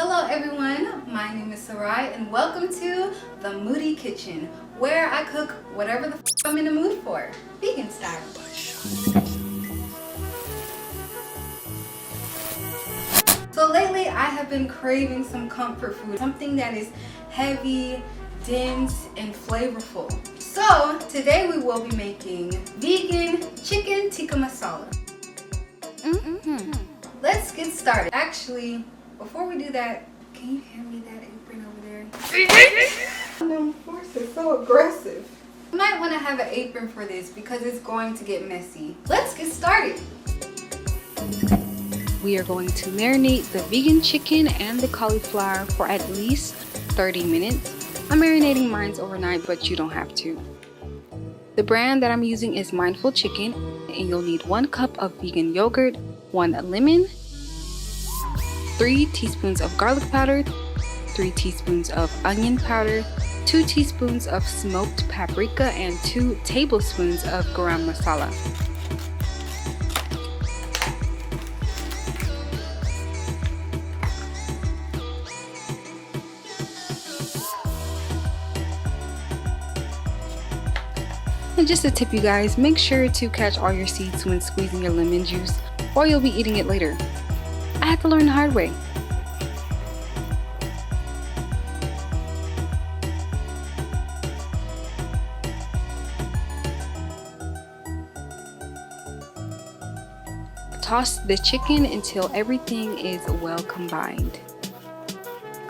Hello everyone, my name is Sarai and welcome to the Moody Kitchen, where I cook whatever the I'm in the mood for, vegan style. So lately I have been craving some comfort food, something that is heavy, dense, and flavorful. So today we will be making Vegan Chik'n Tikka Masala. Let's get started. Actually, before we do that, can you hand me that apron over there? No, force is so aggressive. You might want to have an apron for this because it's going to get messy. Let's get started. We are going to marinate the vegan chicken and the cauliflower for at least 30 minutes. I'm marinating mine overnight, but you don't have to. The brand that I'm using is Mindful Chicken, and you'll need 1 cup of vegan yogurt, 1 lemon, 3 teaspoons of garlic powder, 3 teaspoons of onion powder, 2 teaspoons of smoked paprika, and 2 tablespoons of Garam Masala. And just a tip, you guys, make sure to catch all your seeds when squeezing your lemon juice, or you'll be eating it later. I had to learn the hard way. Toss the chicken until everything is well combined.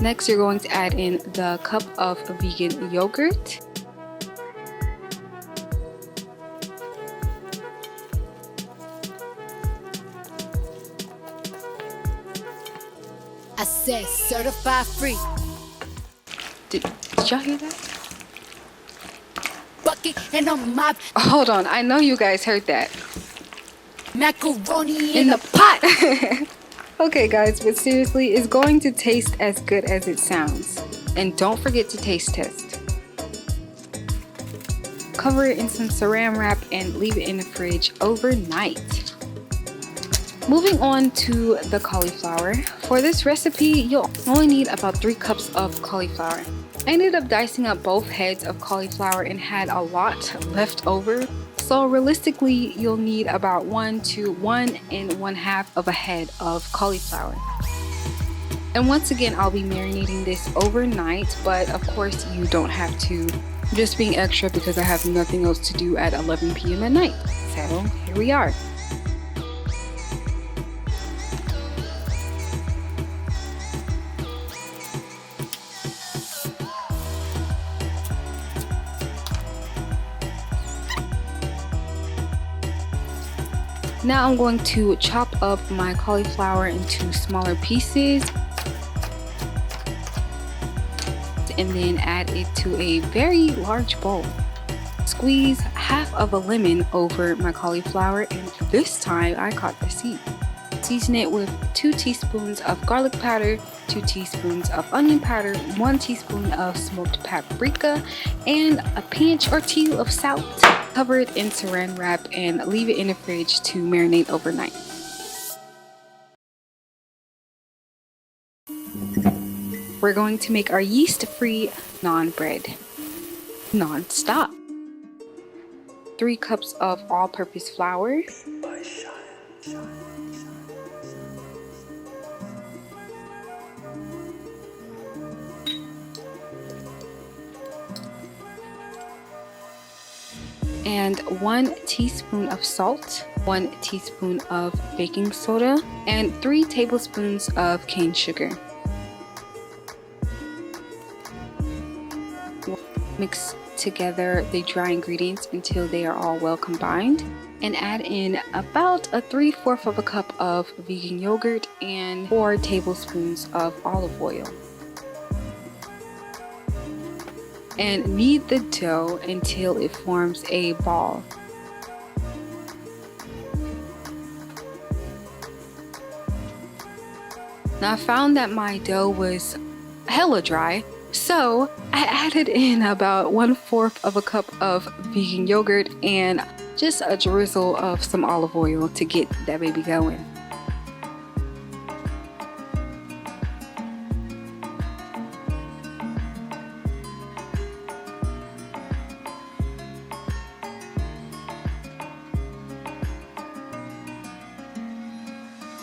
Next, you're going to add in the cup of vegan yogurt, I said certified free. Did y'all hear that? Bucket and on my Hold on, I know you guys heard that. macaroni in the pot. Okay guys, but seriously, it's going to taste as good as it sounds. And don't forget to taste test. Cover it in some saran wrap and leave it in the fridge overnight. Moving on to the cauliflower. For this recipe, you'll only need about 3 cups of cauliflower. I ended up dicing up both heads of cauliflower and had a lot left over. So realistically, you'll need about 1 to 1 1/2 of a head of cauliflower. And once again, I'll be marinating this overnight, but of course you don't have to. I'm just being extra because I have nothing else to do at 11 p.m. at night. So here we are. Now I'm going to chop up my cauliflower into smaller pieces and then add it to a very large bowl. Squeeze half of a lemon over my cauliflower, and this time I caught the seed. Season it with 2 teaspoons of garlic powder, 2 teaspoons of onion powder, 1 teaspoon of smoked paprika, and a pinch or 2 of salt. Cover it in saran wrap and leave it in the fridge to marinate overnight. We're going to make our yeast-free naan bread non-stop. 3 cups of all-purpose flour, and 1 teaspoon of salt, 1 teaspoon of baking soda, and 3 tablespoons of cane sugar. Mix together the dry ingredients until they are all well combined, and add in about a 3/4 of a cup of vegan yogurt and 4 tablespoons of olive oil. And knead the dough until it forms a ball. Now I found that my dough was hella dry, so I added in about 1/4 of a cup of vegan yogurt and just a drizzle of some olive oil to get that baby going.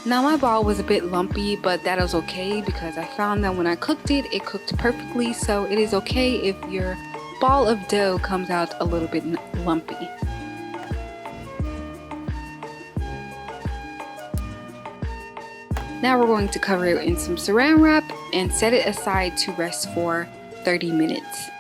Now my ball was a bit lumpy, but that is okay because I found that when I cooked it, it cooked perfectly. So it is okay if your ball of dough comes out a little bit lumpy. Now we're going to cover it in some saran wrap and set it aside to rest for 30 minutes.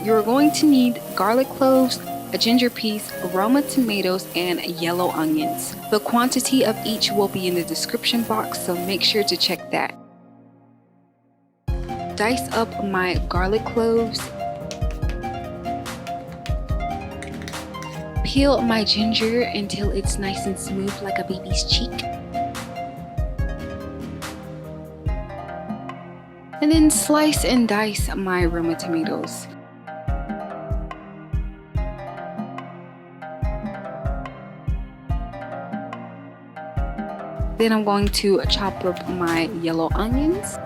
You're going to need garlic cloves, a ginger piece, Roma tomatoes, and yellow onions. The quantity of each will be in the description box, so make sure to check that. Dice up my garlic cloves. Peel my ginger until it's nice and smooth like a baby's cheek. And then slice and dice my Roma tomatoes. Then I'm going to chop up my yellow onions.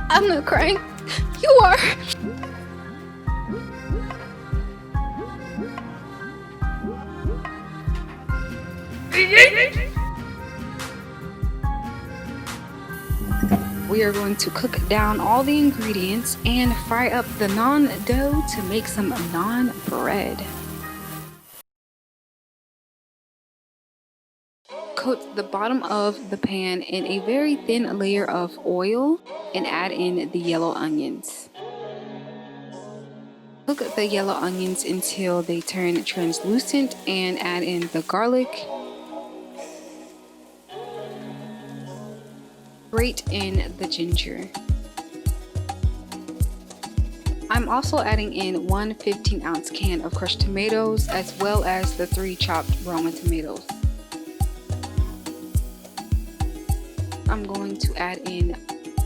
I'm not crying. You are. We are going to cook down all the ingredients and fry up the naan dough to make some naan bread. Coat the bottom of the pan in a very thin layer of oil and add in the yellow onions. Cook the yellow onions until they turn translucent and add in the garlic. Grate in the ginger. I'm also adding in one 15-ounce can of crushed tomatoes as well as the 3 chopped Roma tomatoes. I'm going to add in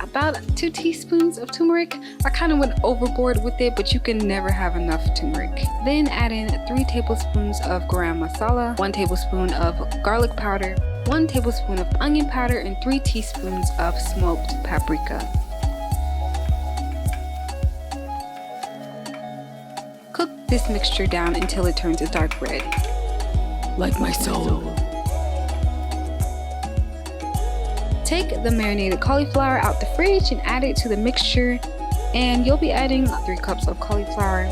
about 2 teaspoons of turmeric. I kind of went overboard with it, but you can never have enough turmeric. Then add in 3 tablespoons of Garam Masala, 1 tablespoon of garlic powder, 1 tablespoon of onion powder, and 3 teaspoons of smoked paprika. Cook this mixture down until it turns a dark red. Like my soul. Take the marinated cauliflower out the fridge and add it to the mixture, and you'll be adding 3 cups of cauliflower.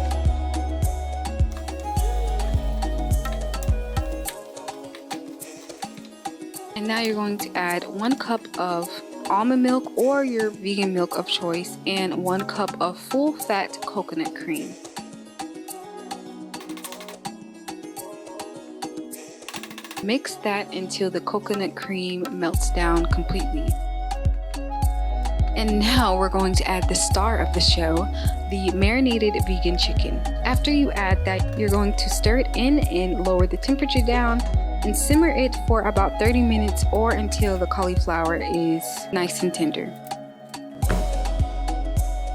And now you're going to add 1 cup of almond milk or your vegan milk of choice and 1 cup of full fat coconut cream. Mix that until the coconut cream melts down completely. And now we're going to add the star of the show, the marinated vegan chicken. After you add that, you're going to stir it in and lower the temperature down and simmer it for about 30 minutes or until the cauliflower is nice and tender.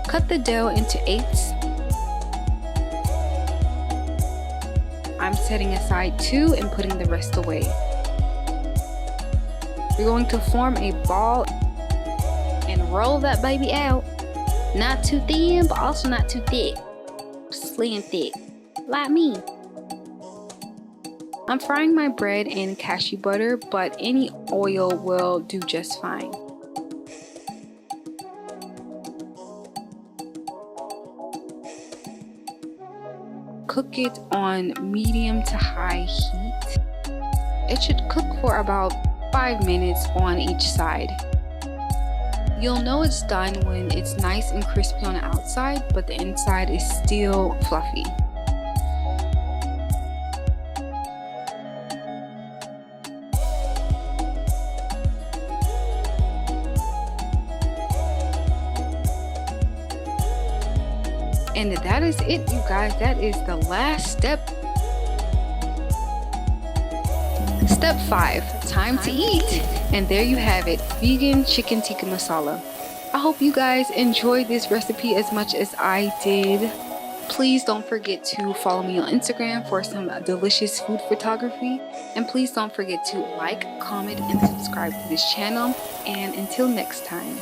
Cut the dough into 8s. I'm setting aside 2 and putting the rest away. You're going to form a ball and roll that baby out. Not too thin, but also not too thick. Slim thick, like me. I'm frying my bread in cashew butter, but any oil will do just fine. Cook it on medium to high heat. It should cook for about 5 minutes on each side. You'll know it's done when it's nice and crispy on the outside, but the inside is still fluffy. And that is it, you guys. That is the last step. Step 5, time to eat. And there you have it, Vegan Chik'n Tikka Masala. I hope you guys enjoyed this recipe as much as I did. Please don't forget to follow me on Instagram for some delicious food photography. And please don't forget to like, comment, and subscribe to this channel. And until next time.